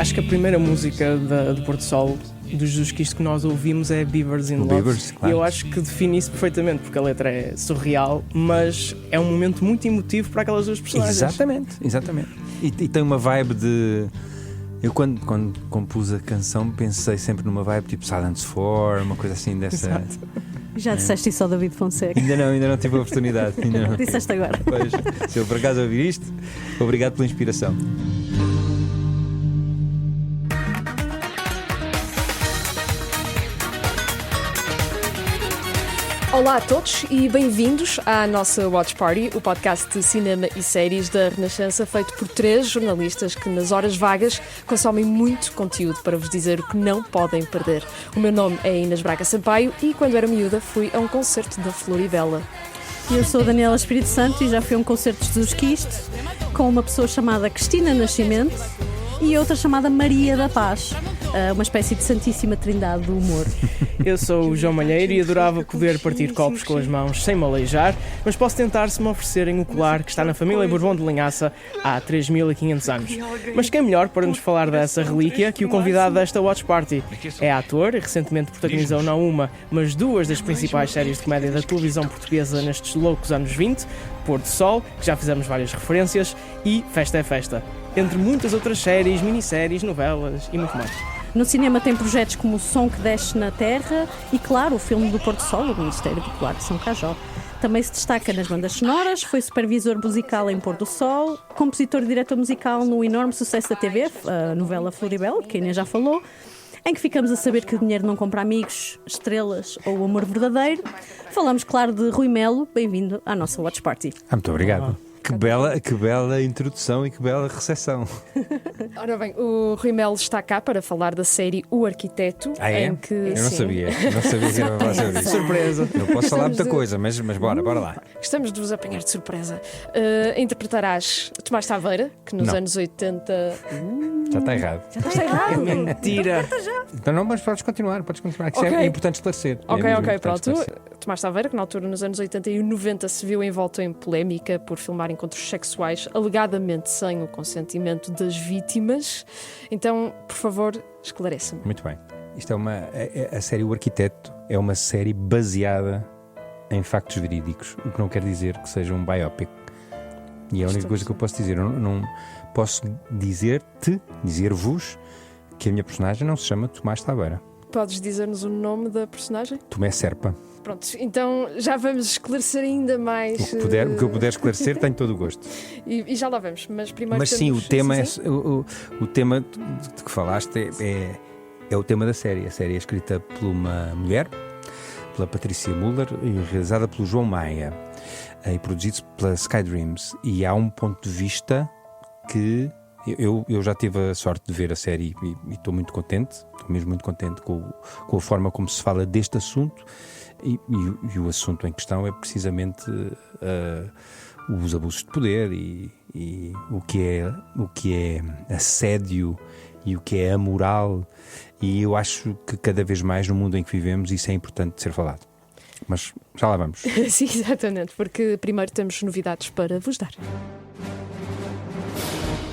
Acho que a primeira música do Porto Sol do Jesus Cristo que nós ouvimos é Beavers in Love. Beavers, claro. E eu acho que define isso perfeitamente, porque a letra é surreal, mas é um momento muito emotivo para aquelas duas personagens. Exatamente. E tem uma vibe de... Eu quando compus a canção pensei sempre numa vibe tipo Silence 4, uma coisa assim dessa... Exato. Já disseste isso ao David Fonseca? Ainda não tive a oportunidade. Disseste agora. Pois, se eu por acaso ouvir isto, obrigado pela inspiração. Olá a todos e bem-vindos à nossa Watch Party, o podcast de cinema e séries da Renascença, feito por 3 jornalistas que nas horas vagas consomem muito conteúdo para vos dizer o que não podem perder. O meu nome é Inês Braga Sampaio e quando era miúda fui a um concerto da Floribela. Eu sou a Daniela Espírito Santo e já fui a um concerto de Jesus Cristo com uma pessoa chamada Cristina Nascimento e outra chamada Maria da Paz, uma espécie de Santíssima Trindade do humor. Eu sou o João Malheiro e adorava poder partir copos com as mãos sem me aleijar, mas posso tentar se me oferecerem o colar que está na família Bourbon de Linhaça há 3.500 anos. Mas quem é melhor para nos falar dessa relíquia que o convidado desta Watch Party? É ator e recentemente protagonizou não uma, mas 2 das principais séries de comédia da televisão portuguesa nestes loucos anos 20, Porto Sol, que já fizemos várias referências, e Festa é Festa, entre muitas outras séries, minisséries, novelas e muito mais. No cinema tem projetos como O Som que Desce na Terra e, claro, o filme do Porto Sol, do Ministério Popular de São Cajó. Também se destaca nas bandas sonoras, foi supervisor musical em Pôr do Sol, compositor e diretor musical no enorme sucesso da TV, a novela Floribela, de que a Inês já falou, em que ficamos a saber que o dinheiro não compra amigos, estrelas ou o amor verdadeiro. Falamos, claro, de Rui Melo. Bem-vindo à nossa Watch Party. Muito obrigado. Que bela introdução e que bela recepção. Ora bem, o Rui Melo está cá para falar da série O Arquiteto. É? Em que, Eu não sabia que era para fazer isso. Surpresa! Não posso falar muita coisa, mas bora lá. Estamos de vos apanhar de surpresa. Interpretarás Tomás Taveira, que nos Não. anos 80... Já está errado. Está errado! Mentira! Então não, mas podes continuar, que isso Ok. é importante esclarecer. Ok, É mesmo ok, importante pronto. esclarecer. Tomás Taveira, que na altura, nos anos 80 e 90, se viu envolto em polémica por filmar encontros sexuais, alegadamente sem o consentimento das vítimas. Então, por favor, esclareça-me. Muito bem. Isto a série O Arquiteto é uma série baseada em factos verídicos, o que não quer dizer que seja um biopic. E é a única coisa que eu posso dizer. Eu não posso dizer-vos que a minha personagem não se chama Tomás Taveira. Podes dizer-nos o nome da personagem? Tomé Serpa. Pronto, então já vamos esclarecer ainda mais. O que eu puder esclarecer, tenho todo o gosto. E já lá vamos, mas primeiro. Mas sim, o tema, sim. o tema de que falaste é o tema da série. A série é escrita por uma mulher, pela Patrícia Muller, e realizada pelo João Maia, e produzido pela Sky Dreams. E há um ponto de vista que eu já tive a sorte de ver a série e estou muito contente, estou mesmo muito contente com a forma como se fala deste assunto. E o assunto em questão é precisamente os abusos de poder e o que é assédio e o que é amoral, e eu acho que cada vez mais no mundo em que vivemos isso é importante de ser falado. Mas já lá vamos. Sim, exatamente, porque primeiro temos novidades para vos dar.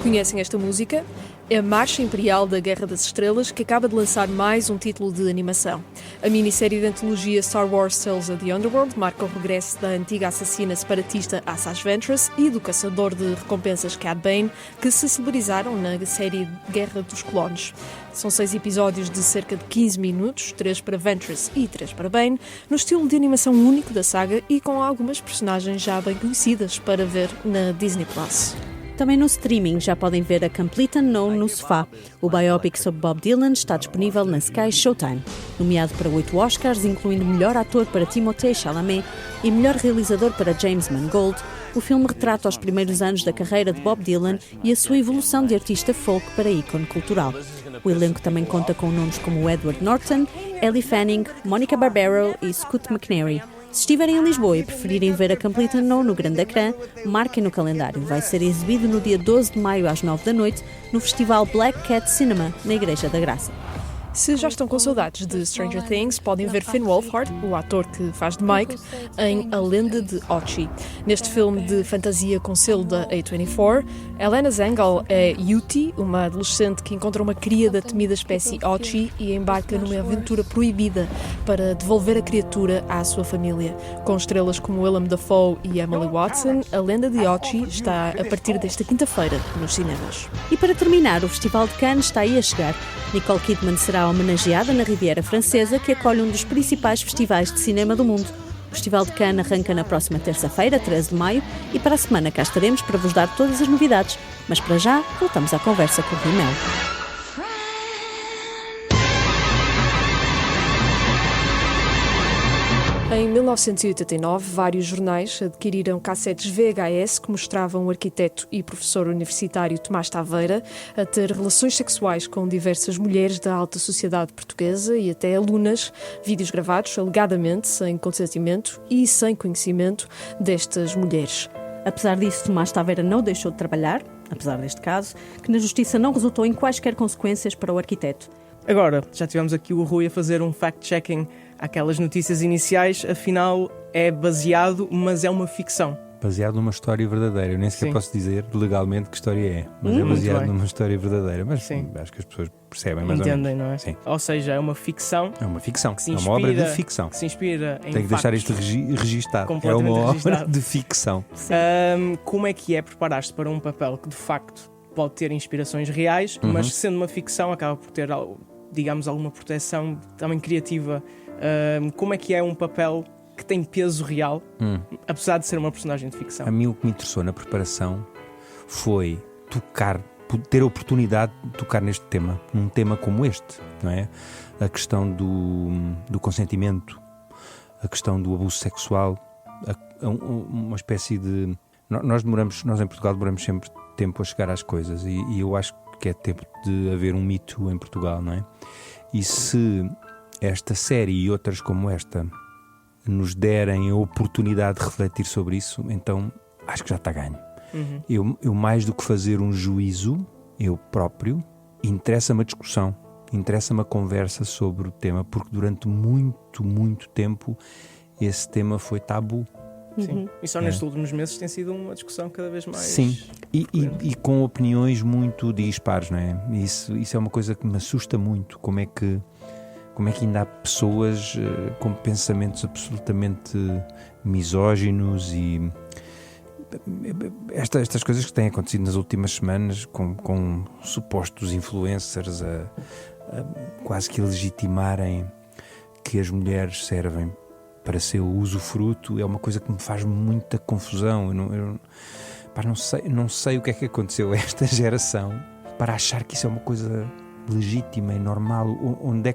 Conhecem esta música? É a Marcha Imperial da Guerra das Estrelas, que acaba de lançar mais um título de animação. A minissérie de antologia Star Wars Tales of the Underworld marca o regresso da antiga assassina separatista Asajj Ventress e do caçador de recompensas Cad Bane, que se celebarizaram na série Guerra dos Clones. São 6 episódios de cerca de 15 minutos, 3 para Ventress e 3 para Bane, no estilo de animação único da saga e com algumas personagens já bem conhecidas para ver na Disney+. Também no streaming já podem ver a Complete Unknown no Sofá. O biopic sobre Bob Dylan está disponível na Sky Showtime. Nomeado para 8 Oscars, incluindo melhor ator para Timothée Chalamet e melhor realizador para James Mangold, o filme retrata os primeiros anos da carreira de Bob Dylan e a sua evolução de artista folk para ícone cultural. O elenco também conta com nomes como Edward Norton, Ellie Fanning, Monica Barbaro e Scoot McNairy. Se estiverem em Lisboa e preferirem ver a Complete Unknown no grande ecrã, marquem no calendário. Vai ser exibido no dia 12 de maio às 9 da noite no festival Black Cat Cinema, na Igreja da Graça. Se já estão com saudades de Stranger Things, podem ver Finn Wolfhard, o ator que faz de Mike, em A Lenda de Ochi. Neste filme de fantasia com selo da A24, Helena Zengel é Yuti, uma adolescente que encontra uma cria da temida espécie Ochi e embarca numa aventura proibida para devolver a criatura à sua família. Com estrelas como Willem Dafoe e Emily Watson, A Lenda de Ochi está a partir desta quinta-feira nos cinemas. E para terminar, o Festival de Cannes está aí a chegar. Nicole Kidman será homenageada na Riviera Francesa, que acolhe um dos principais festivais de cinema do mundo. O Festival de Cannes arranca na próxima terça-feira, 13 de maio, e para a semana cá estaremos para vos dar todas as novidades. Mas para já, voltamos à conversa com o Rimel. Em 1989, vários jornais adquiriram cassetes VHS que mostravam o arquiteto e professor universitário Tomás Taveira a ter relações sexuais com diversas mulheres da alta sociedade portuguesa e até alunas, vídeos gravados alegadamente sem consentimento e sem conhecimento destas mulheres. Apesar disso, Tomás Taveira não deixou de trabalhar, apesar deste caso, que na Justiça não resultou em quaisquer consequências para o arquiteto. Agora, já tivemos aqui o Rui a fazer um fact-checking àquelas notícias iniciais, afinal é baseado, mas é uma ficção. Baseado numa história verdadeira. Eu nem sequer posso dizer legalmente que história é, mas é Muito baseado bem. numa história verdadeira. Mas Sim. acho que as pessoas percebem mais ou Entendem, menos. não é? Sim. Ou seja, é uma ficção É uma ficção, que se é inspira, uma obra de ficção. que se inspira em Tenho que deixar factos. isto registado. É Completamente uma obra registado. de ficção. Como é que é preparar-te para um papel que de facto pode ter inspirações reais, mas sendo uma ficção acaba por ter, digamos, alguma proteção também criativa? Como é que é um papel que tem peso real, apesar de ser uma personagem de ficção? A mim o que me interessou na preparação foi ter a oportunidade de tocar neste tema, num tema como este, não é? A questão do consentimento, a questão do abuso sexual, uma espécie de... Nós em Portugal demoramos sempre tempo a chegar às coisas e eu acho que é tempo de haver um mito em Portugal, não é? E se esta série e outras como esta nos derem a oportunidade de refletir sobre isso, então acho que já está ganho. Eu mais do que fazer um juízo, eu próprio, interessa-me a discussão, interessa-me a conversa sobre o tema, porque durante muito, muito tempo esse tema foi tabu. Sim. E só nestes últimos meses tem sido uma discussão cada vez mais... Sim, e com opiniões muito dispares, não é? Isso é uma coisa que me assusta muito, como é que ainda há pessoas com pensamentos absolutamente misóginos e estas coisas que têm acontecido nas últimas semanas com supostos influencers a quase que legitimarem que as mulheres servem para seu usufruto, é uma coisa que me faz muita confusão. Eu não sei o que é que aconteceu a esta geração para achar que isso é uma coisa legítima e normal. Onde é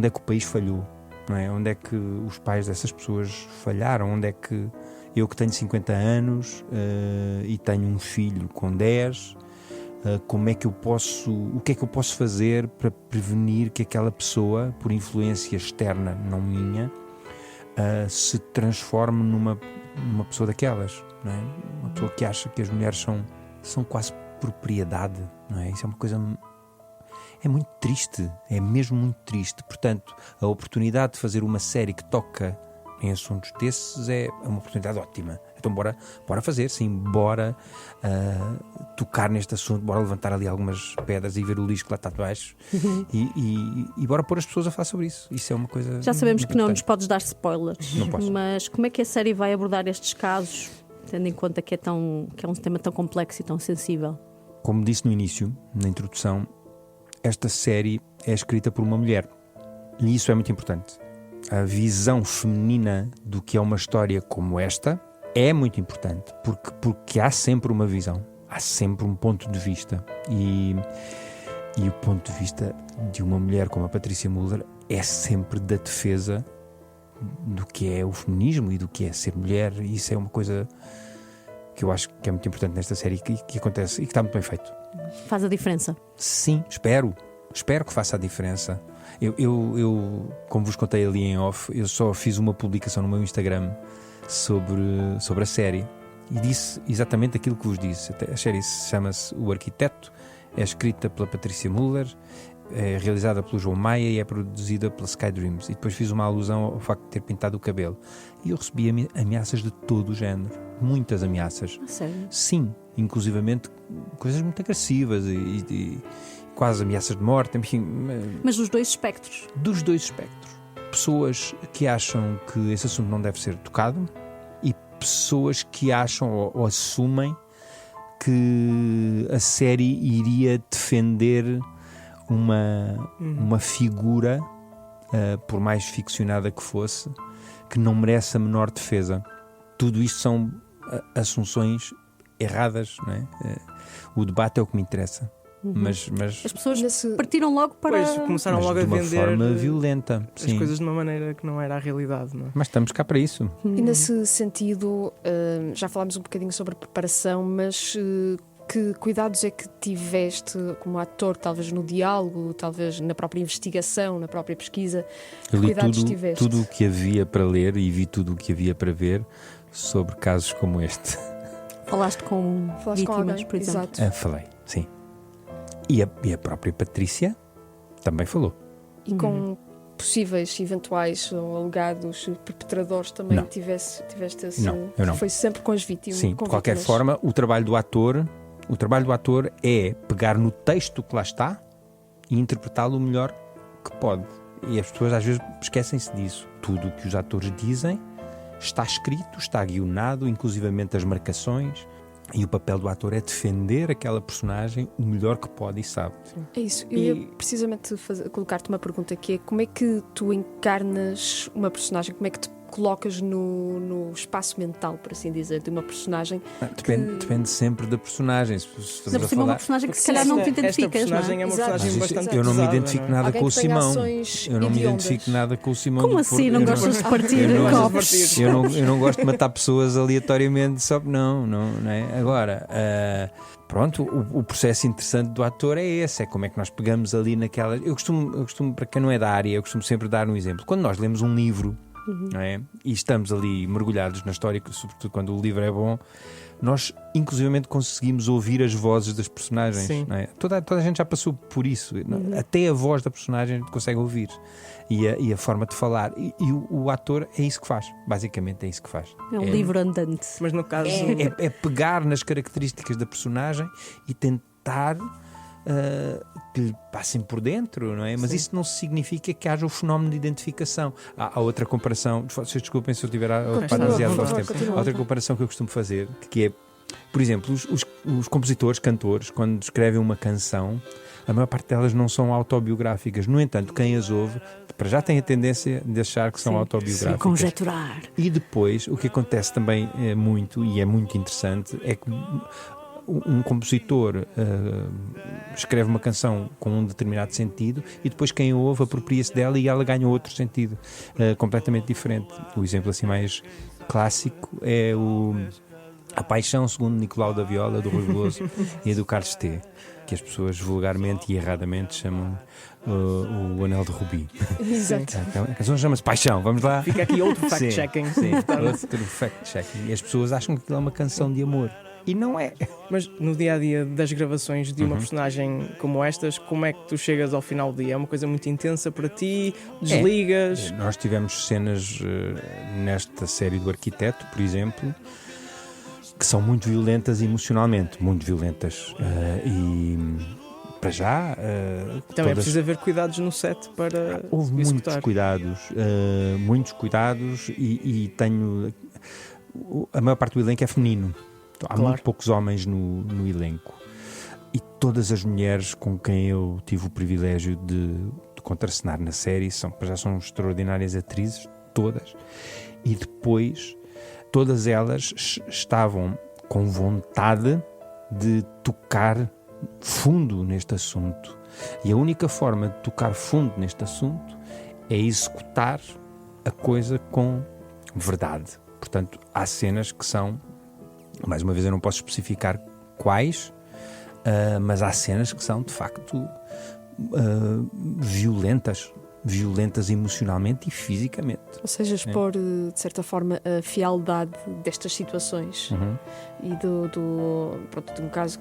que o país falhou? Não é? Onde é que os pais dessas pessoas falharam? Onde é que eu, que tenho 50 anos e tenho um filho com 10, o que é que eu posso fazer para prevenir que aquela pessoa, por influência externa, não minha, se transforme numa pessoa daquelas, não é? Uma pessoa que acha que as mulheres são quase propriedade, não é? Isso é uma coisa... É muito triste, é mesmo muito triste. Portanto, a oportunidade de fazer uma série que toca em assuntos desses é uma oportunidade ótima. Então bora fazer, sim, bora tocar neste assunto, bora levantar ali algumas pedras e ver o lixo que lá está debaixo e bora pôr as pessoas a falar sobre isso. Isso é uma coisa... Já sabemos que não nos importante. podes dar spoilers, Não posso. mas como é que a série vai abordar estes casos, tendo em conta que é um tema tão complexo e tão sensível? Como disse no início, na introdução, esta série é escrita por uma mulher e isso é muito importante. A visão feminina do que é uma história como esta é muito importante, porque há sempre uma visão, há sempre um ponto de vista e o ponto de vista de uma mulher como a Patrícia Muller é sempre da defesa do que é o feminismo e do que é ser mulher, e isso é uma coisa que eu acho que é muito importante nesta série que acontece e que está muito bem feito. Faz a diferença? Sim, espero que faça a diferença. Eu, como vos contei ali em off, eu só fiz uma publicação no meu Instagram sobre a série e disse exatamente aquilo que vos disse. A série chama-se O Arquiteto, é escrita pela Patrícia Muller, é realizada pelo João Maia e é produzida pela Sky Dreams. E depois fiz uma alusão ao facto de ter pintado o cabelo. E eu recebi ameaças de todo o género. Muitas ameaças. Sério? Sim, inclusivamente coisas muito agressivas e quase ameaças de morte, enfim. Mas dos dois espectros. Dos dois espectros. Pessoas que acham que esse assunto não deve ser tocado e pessoas que acham ou assumem que a série iria defender uma figura, por mais ficcionada que fosse, que não merece a menor defesa. Tudo isto são assunções erradas, não é? O debate é o que me interessa. Mas As pessoas partiram logo para... Pois, começaram mas logo de a uma vender forma violenta. as Sim. coisas de uma maneira que não era a realidade, não é? Mas estamos cá para isso. E nesse sentido, já falámos um bocadinho sobre a preparação, mas que cuidados é que tiveste como ator, talvez no diálogo, talvez na própria investigação, na própria pesquisa? Que Eu li cuidados tiveste? tudo o que havia para ler e vi tudo o que havia para ver sobre casos como este. Falaste com Falaste com vítimas, alguém? por exemplo. Exato. Falei, sim. E a própria Patrícia também falou. E com possíveis, eventuais ou alegados perpetradores também Não. tiveste esse... Não, eu não. Foi sempre com as vítimas? Sim, com de qualquer vítimas. forma, o trabalho do ator é pegar no texto que lá está e interpretá-lo o melhor que pode. E as pessoas às vezes esquecem-se disso. Tudo o que os atores dizem está escrito, está guionado, inclusivamente as marcações. E o papel do ator é defender aquela personagem o melhor que pode e sabe. É isso. Eu ia precisamente colocar-te uma pergunta que é: como é que tu encarnas uma personagem? Como é que te colocas no espaço mental, por assim dizer, de uma personagem? Depende sempre da personagem. Se Ainda estamos por a cima, uma falar... personagem que se Sim, calhar não te esta identificas, personagem não é é? uma Exato. personagem Mas bastante eu não me pesada, identifico não é? nada Alguém com o que tenha Simão. ações Eu não me hediondas. identifico nada com o Simão. Como do assim? Porto. Não Eu gostas de partir eu não- copos? Eu não gosto de matar pessoas aleatoriamente, só não é? Agora, pronto, o processo interessante do ator é esse, é como é que nós pegamos ali naquela... Eu costumo, para quem não é da área, eu costumo sempre dar um exemplo. Quando nós lemos um livro, não é? E estamos ali mergulhados na história, sobretudo quando o livro é bom, nós inclusivamente conseguimos ouvir as vozes das personagens. Sim. Não é? Toda a gente já passou por isso. Até a voz da personagem a gente consegue ouvir. E a forma de falar. E o ator é isso que faz. Basicamente é isso que faz. É um livro andante. Mas no caso... É pegar nas características da personagem e tentar que lhe passem por dentro, não é? Mas isso não significa que haja o fenómeno de identificação. Há outra comparação, vocês desculpem se eu tiver a ocupar demasiado vosso tempo. Há outra comparação que eu costumo fazer, que é, por exemplo, os compositores, cantores, quando escrevem uma canção, a maior parte delas não são autobiográficas. No entanto, quem as ouve, para já tem a tendência de achar que são autobiográficas. Conjecturar. E depois, o que acontece também muito, e é muito interessante, é que um compositor escreve uma canção com um determinado sentido e depois quem a ouve apropria-se dela e ela ganha outro sentido completamente diferente. O exemplo assim mais clássico é A Paixão segundo Nicolau da Viola, do Rui Veloso e do Carlos T, que as pessoas vulgarmente e erradamente chamam o Anel de Rubi. Exato. A canção chama-se Paixão, vamos lá. Fica aqui outro fact-checking. Sim, outro fact-checking. E as pessoas acham que aquilo é uma canção de amor. E não é. Mas no dia-a-dia das gravações de uma personagem como estas, como é que tu chegas ao final do dia? É uma coisa muito intensa para ti? Desligas? Nós tivemos cenas nesta série do Arquiteto, por exemplo, que são muito violentas emocionalmente, muito violentas. E para já Também é preciso haver cuidados no set para houve executar. muitos cuidados e tenho... A maior parte do elenco é feminino. Há Claro. muito poucos homens no elenco. E todas as mulheres com quem eu tive o privilégio de contracenar na série já são extraordinárias atrizes, todas. E depois, todas elas estavam com vontade de tocar fundo neste assunto. E a única forma de tocar fundo neste assunto é executar a coisa com verdade. Portanto, há cenas que são... Mais uma vez, eu não posso especificar quais, mas há cenas que são, de facto, violentas. violentas emocionalmente e fisicamente. Ou seja, expor, de certa forma, a fialdade destas situações e pronto, de um caso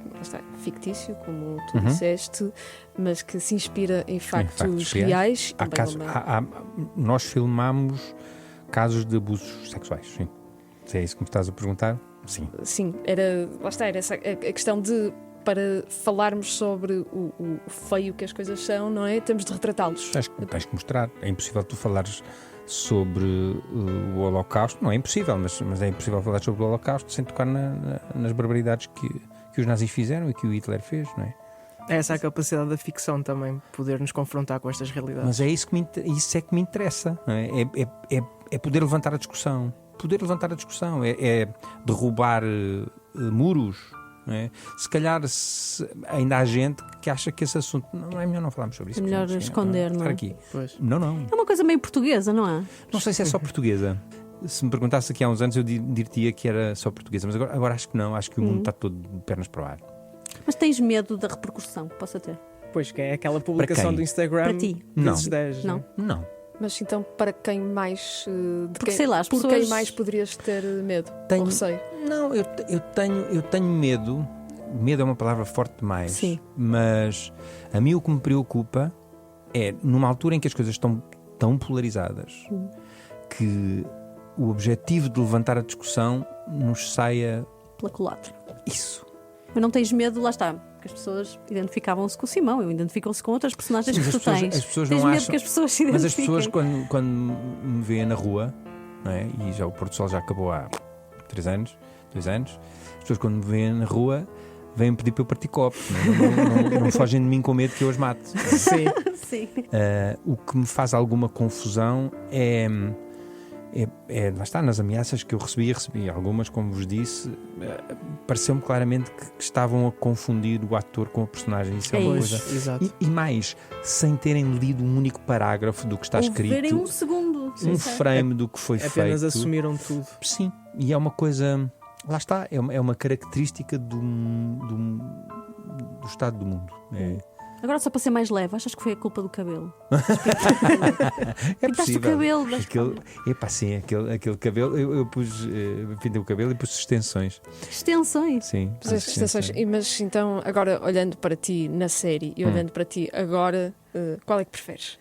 fictício, como tu disseste, mas que se inspira em factos reais. Nós filmamos casos de abusos sexuais, sim. Se é isso que me estás a perguntar, sim. Sim, era essa a questão de, para falarmos sobre o feio que as coisas são, não é? Temos de retratá-los. Tens que mostrar. É impossível tu falares sobre o Holocausto. Não é impossível, mas é impossível falar sobre o Holocausto sem tocar nas barbaridades que os nazis fizeram e que o Hitler fez, não é? É essa a capacidade da ficção também, poder nos confrontar com estas realidades. Mas é isso que me interessa, não é? É poder levantar a discussão. Poder levantar a discussão. É derrubar muros. Não é? Se calhar ainda há gente que acha que esse assunto não é melhor não falarmos sobre isso. É melhor esconder, não é? Aqui. Pois. Não. É uma coisa meio portuguesa, não é? Não sei se é só portuguesa. Se me perguntasse aqui há uns anos, eu diria que era só portuguesa. Mas agora acho que não. Acho que o mundo está todo de pernas para o ar. Mas tens medo da repercussão que possa ter? Pois, que é aquela publicação do Instagram. Para ti? Vezes 10, Não. Mas então, para quem mais... sei lá, as pessoas... quem mais poderias ter medo ou receio? Não, eu tenho medo. Medo é uma palavra forte demais. Sim. Mas a mim o que me preocupa é, numa altura em que as coisas estão tão polarizadas, que o objetivo de levantar a discussão nos saia... Pela culatra. Isso. Mas não tens medo, lá está, que as pessoas identificavam-se com o Simão, ou identificam-se com outras personagens que tu tens. As pessoas tens não medo acham... que as pessoas se Mas identifiquem. as pessoas quando me veem na rua, não é? E já o Pôr do Sol já acabou há 2 anos, as pessoas quando me veem na rua vêm pedir para eu partir copos, não fogem de mim com medo que eu as mate. Sim. Sim. O que me faz alguma confusão lá está, nas ameaças que eu recebi algumas, como vos disse, pareceu-me claramente que estavam a confundir o ator com a personagem. Isso é uma coisa. Exato. E mais, sem terem lido um único parágrafo do que está escrito, verem um segundo, frame do que foi feito. Apenas assumiram tudo. Sim, e é uma coisa, lá está, é uma característica do estado do mundo. Agora, só para ser mais leve, achas que foi a culpa do cabelo? É Pintaste possível. o cabelo. Sim, aquele cabelo, eu pintei o cabelo e pus extensões. Extensões? Sim. Puseste extensões. Mas então, agora olhando para ti na série e olhando para ti agora, qual é que preferes?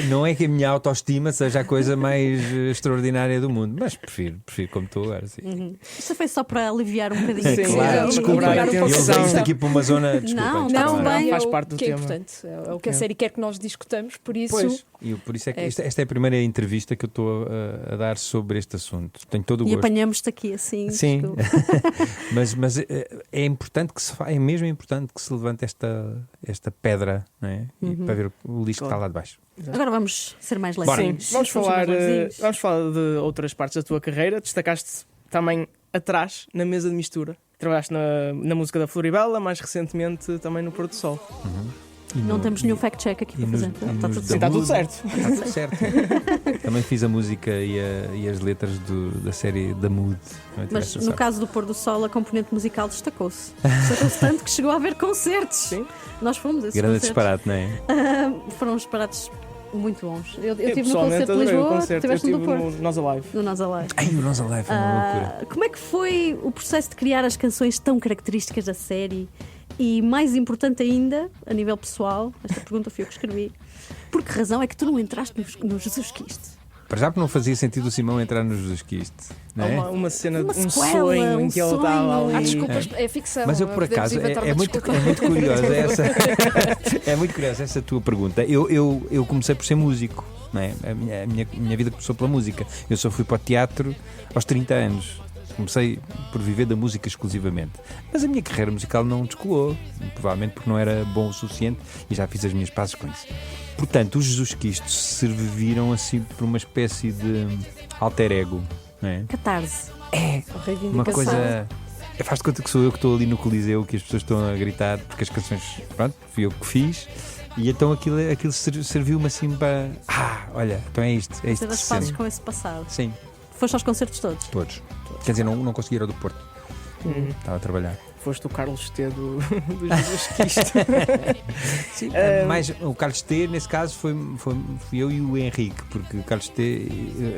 Não é que a minha autoestima seja a coisa mais extraordinária do mundo, mas prefiro como estou agora. Sim. Isso foi só para aliviar um bocadinho. Sim, Claro, desculpa. Eu vejo isto aqui para uma zona. Desculpa, Não, bem, faz parte do que tema. É importante. É o que a série quer que nós discutamos, por isso. Pois. E por isso é que esta é a primeira entrevista que eu estou a dar sobre este assunto. Tenho todo o E gosto. apanhamos-te aqui assim. Sim, mas é importante é mesmo importante que se levante esta pedra, não é? E para ver o lixo que está lá de baixo. Agora vamos ser mais Bora. leves. Sim, vamos falar de outras partes da tua carreira. Destacaste também atrás, na mesa de mistura. Trabalhaste na música da Floribela, mais recentemente também no Pôr do Sol. Não temos nenhum fact-check aqui para fazer. Está tudo certo. Está tudo certo. Também fiz a música e as letras da série da Mood. Mas no caso do Pôr do Sol, a componente musical destacou-se. Destacou-se tanto que chegou a haver concertos. Sim. Nós fomos a esses grande concertos. disparate, não é? Foram disparates muito bons. Eu estive no pessoalmente concerto de adorei o Lisboa, concerto. Eu estiveste estive no Porto. no Nós Alive. No Nós Alive. Ai, o Nós Alive foi uma loucura. Como é que foi o processo de criar as canções tão características da série? E mais importante ainda, a nível pessoal, esta pergunta foi eu que escrevi, por que razão é que tu não entraste no Jesus Cristo? Para já porque não fazia sentido o Simão entrar no Jesus Cristo, não é? Uma cena, Uma um sequela, sonho em que ele estava ali. Desculpas, é ficção. Mas eu por Podemos acaso inventar é uma muito desculpa. curiosa essa é muito curiosa essa tua pergunta. Eu comecei por ser músico, não é? A minha vida começou pela música. Eu só fui para o teatro aos 30 anos. Comecei por viver da música exclusivamente. Mas a minha carreira musical não descolou, provavelmente porque não era bom o suficiente e já fiz as minhas pazes com isso. Portanto, os Jesus Cristo serviram assim por uma espécie de alter ego, não é? Catarse. Uma coisa. Faz de conta que sou eu que estou ali no Coliseu, que as pessoas estão a gritar, porque as canções, pronto, fui eu que fiz. E então aquilo serviu-me assim para. Olha, então é isto que Ter se as fases sente. com esse passado. Sim, Foste aos concertos todos? todos. Quer dizer, não consegui ir ao do Porto. Estava a trabalhar. Foste o Carlos T do Jesus Cristo. Sim, mais, o Carlos T, nesse caso, fui eu e o Henrique, porque o Carlos T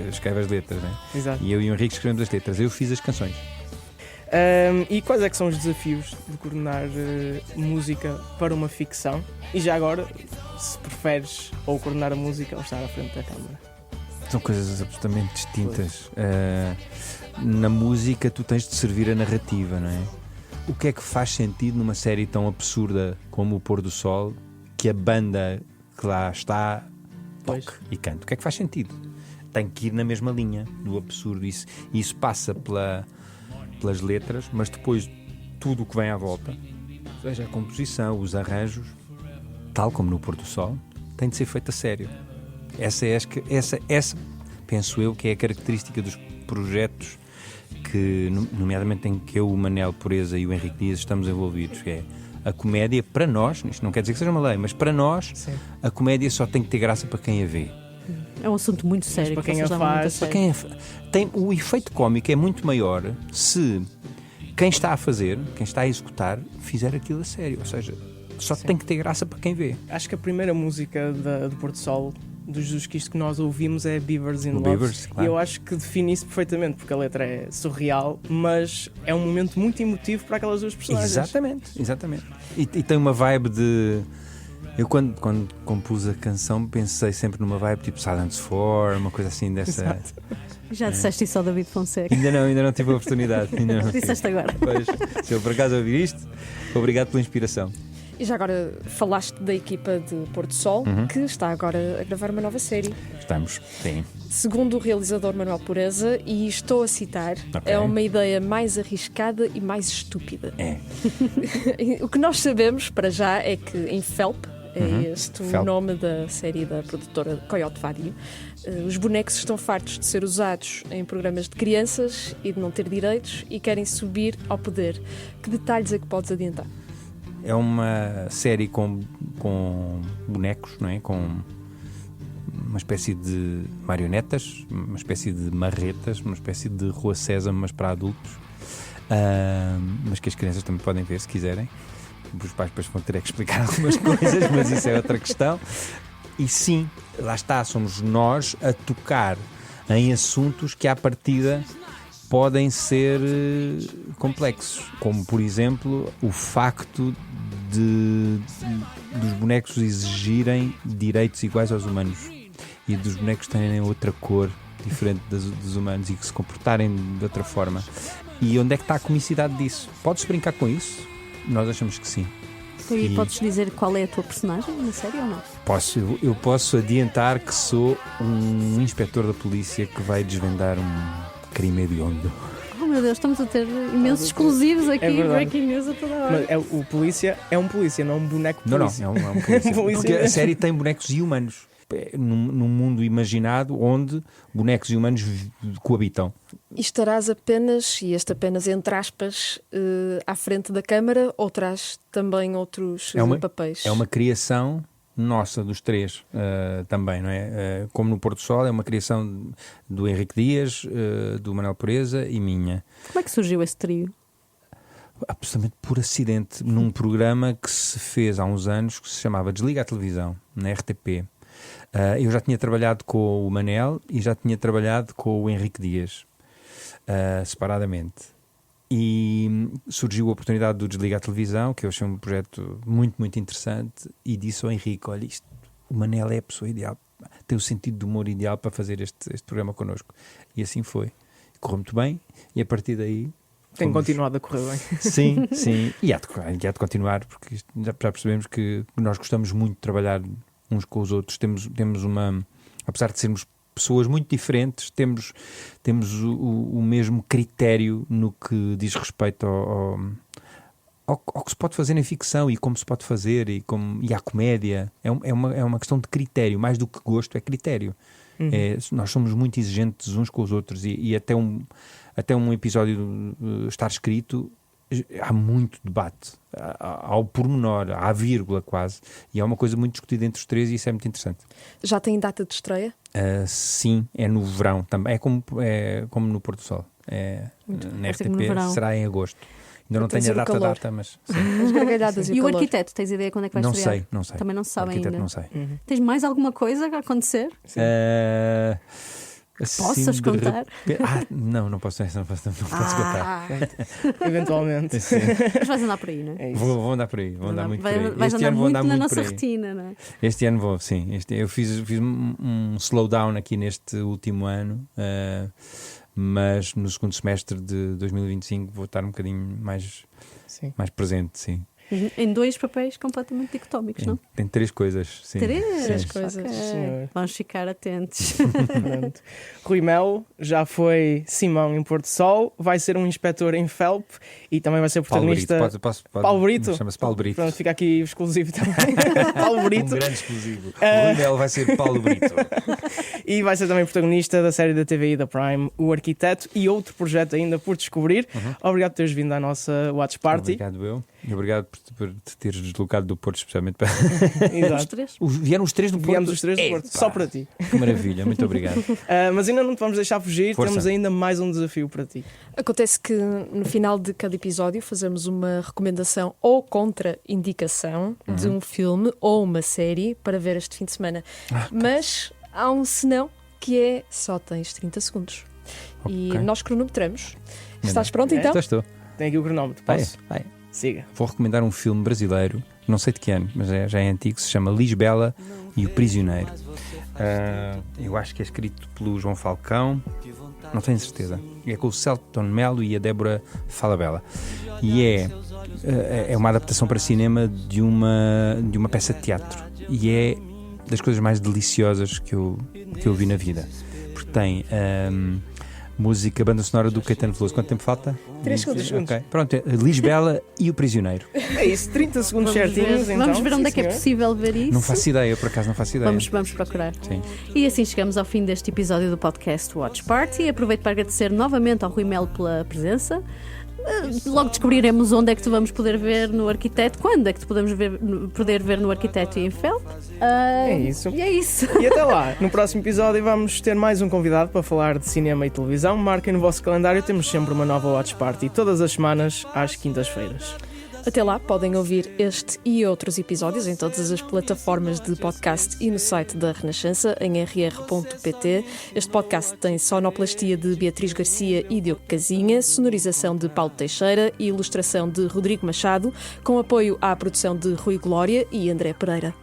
escreve as letras, né? Exato. E eu e o Henrique escrevemos as letras. Eu fiz as canções. E quais é que são os desafios de coordenar música para uma ficção? E já agora, se preferes ou coordenar a música ou estar à frente da câmara? São coisas absolutamente distintas. Na música tu tens de servir a narrativa, não é? O que é que faz sentido numa série tão absurda como O Pôr do Sol, que a banda que lá está toque e canta? O que é que faz sentido? Tem que ir na mesma linha do absurdo. Isso passa pelas letras, mas depois tudo o que vem à volta, seja a composição, os arranjos, tal como no Pôr do Sol, tem de ser feito a sério. Essa penso eu que é a característica dos projetos que, nomeadamente em que eu, o Manel Pureza e o Henrique Dias estamos envolvidos, que é a comédia. Para nós, isto não quer dizer que seja uma lei, mas para nós, sim, a comédia só tem que ter graça para quem a vê. É um assunto muito sério. Para quem a faz, o efeito cómico é muito maior se quem está a fazer, quem está a executar, fizer aquilo a sério. Ou seja, só tem que ter graça para quem vê. Acho que a primeira música do Pôr do Sol do Jesus Cristo que nós ouvimos é Beavers in Love. Beavers, claro. E eu acho que define isso perfeitamente, porque a letra é surreal, mas é um momento muito emotivo para aquelas duas personagens. Exatamente. E tem uma vibe de... Eu quando compus a canção pensei sempre numa vibe tipo Silence 4, uma coisa assim dessa... Exato. Já disseste isso ao David Fonseca? Ainda não tive a oportunidade. Disseste agora. Pois, se eu por acaso ouvir isto, obrigado pela inspiração. E já agora falaste da equipa de Pôr do Sol, que está agora a gravar uma nova série. Estamos, sim. Segundo o realizador Manuel Pureza, e estou a citar, é uma ideia mais arriscada e mais estúpida. É. O que nós sabemos, para já, é que em Felp, é este Felp, o nome da série da produtora Coyote Vadio, os bonecos estão fartos de ser usados em programas de crianças e de não ter direitos e querem subir ao poder. Que detalhes é que podes adiantar? É uma série com bonecos, não é? Com uma espécie de marionetas, uma espécie de marretas, uma espécie de Rua Sésamo, mas para adultos. Mas que as crianças também podem ver se quiserem. Os pais depois vão ter que explicar algumas coisas, mas isso é outra questão. E sim, lá está, somos nós a tocar em assuntos que à partida podem ser complexos, como por exemplo o facto dos bonecos exigirem direitos iguais aos humanos e dos bonecos terem outra cor diferente dos humanos e que se comportarem de outra forma. E onde é que está a comicidade disso? Podes brincar com isso? Nós achamos que sim. E podes dizer qual é a tua personagem na série ou não? Eu posso adiantar que sou um inspetor da polícia que vai desvendar um crime hediondo. Oh meu Deus, estamos a ter imensos exclusivos aqui, breaking news a toda hora. Mas o polícia é um polícia, não um boneco polícia. Não, é um polícia. Porque a série tem bonecos e humanos. Num mundo imaginado onde bonecos e humanos coabitam. E estarás apenas, e este apenas entre aspas, à frente da câmara ou traz também outros papéis? É uma criação nossa, dos três, também, não é? Como no Pôr do Sol, é uma criação do Henrique Dias, do Manuel Pureza e minha. Como é que surgiu esse trio? Absolutamente por acidente, num programa que se fez há uns anos, que se chamava Desliga a Televisão, na RTP. Eu já tinha trabalhado com o Manel e já tinha trabalhado com o Henrique Dias, separadamente. E surgiu a oportunidade do Desliga a Televisão, que eu achei um projeto muito, muito interessante, e disse ao Henrique, olha, o Manel é a pessoa ideal, tem o sentido de humor ideal para fazer este programa connosco. E assim foi. Correu muito bem, e a partir daí... Tem continuado a correr bem. Sim. E há de continuar, porque já percebemos que nós gostamos muito de trabalhar uns com os outros. Temos uma... Apesar de sermos pessoas muito diferentes, temos o mesmo critério no que diz respeito ao que se pode fazer em ficção e como se pode fazer e à comédia. É uma questão de critério. Mais do que gosto, é critério. Nós somos muito exigentes uns com os outros e até um episódio estar escrito, há muito debate, ao pormenor, à vírgula quase, e é uma coisa muito discutida entre os três e isso é muito interessante. Já tem data de estreia? Sim, é no verão também, é como no Pôr do Sol, na RTP, será em agosto. Ainda não tenho a data, mas sim. As gargalhadas e E o calor. Arquiteto, tens ideia quando é que vai estrear? Não sei. Também não se sabe Arquiteto ainda. não sei. Tens mais alguma coisa a acontecer? Assim, Possas de contar? Não posso contar. Eventualmente. Sim. Mas vais andar por aí, não é? É isso. Vou andar por aí, vou andar muito por aí. Vais Este andar ano vou muito andar na muito nossa por aí. retina, não é? Este ano vou, sim. Eu fiz um slowdown aqui neste último ano, mas no segundo semestre de 2025 vou estar um bocadinho mais presente, sim. Em 2 papéis completamente dicotómicos, não? Tem 3 coisas, sim. 3 Sim. coisas. Ok. senhor. Vamos ficar atentos. Pronto. Rui Melo já foi Simão em Porto Sol, vai ser um inspetor em Felp e também vai ser Paulo protagonista. Brito, pode, Paulo Brito? Chama-se Paulo Brito. Pronto, fica aqui exclusivo também. Paulo Brito. Um grande exclusivo. O Rui Melo vai ser Paulo Brito. E vai ser também protagonista da série da TVI da Prime, O Arquiteto, e outro projeto ainda por descobrir. Obrigado por teres vindo à nossa Watch Party. Obrigado, eu. E obrigado por te teres deslocado do Porto, especialmente para. Os Exato. 3? Vieram os 3 do Porto. Viemos os 3 do Porto, Epá, só para ti. Que maravilha, muito obrigado. Mas ainda não te vamos deixar fugir, Força. temos ainda mais um desafio para ti. Acontece que no final de cada episódio fazemos uma recomendação ou contra-indicação de um filme ou uma série para ver este fim de semana. Mas há um senão que é só tens 30 segundos. E Ok. nós cronometramos. Estás pronto então? Estou. Tem aqui o cronómetro, posso? Vai. Siga. Vou recomendar um filme brasileiro, não sei de que ano, mas já é antigo, se chama Lisbela e o Prisioneiro. Eu acho que é escrito pelo João Falcão, não tenho certeza. É com o Celton Mello e a Débora Falabella. E é uma adaptação para cinema de uma peça de teatro. E é das coisas mais deliciosas que eu vi na vida. Porque tem música, banda sonora do Caetano Veloso. Quanto tempo falta? 3 segundos. Ok. Pronto, é Lisbela e o Prisioneiro. É isso, 30 segundos certinhos. Então. Vamos ver onde Sim, é que é senhor. possível ver isso. Não faço ideia, por acaso não faço ideia. Vamos procurar. Sim. E assim chegamos ao fim deste episódio do podcast Watch Party. Aproveito para agradecer novamente ao Rui Melo pela presença. Logo descobriremos onde é que te vamos poder ver no Arquiteto, quando é que te podemos poder ver no Arquiteto e em Felp. É isso. E é isso. E até lá, no próximo episódio vamos ter mais um convidado para falar de cinema e televisão. Marquem no vosso calendário, temos sempre uma nova Watch Party todas as semanas, às quintas-feiras. Até lá, podem ouvir este e outros episódios em todas as plataformas de podcast e no site da Renascença, em rr.pt. Este podcast tem sonoplastia de Beatriz Garcia e Diogo Casinha, sonorização de Paulo Teixeira e ilustração de Rodrigo Machado, com apoio à produção de Rui Glória e André Pereira.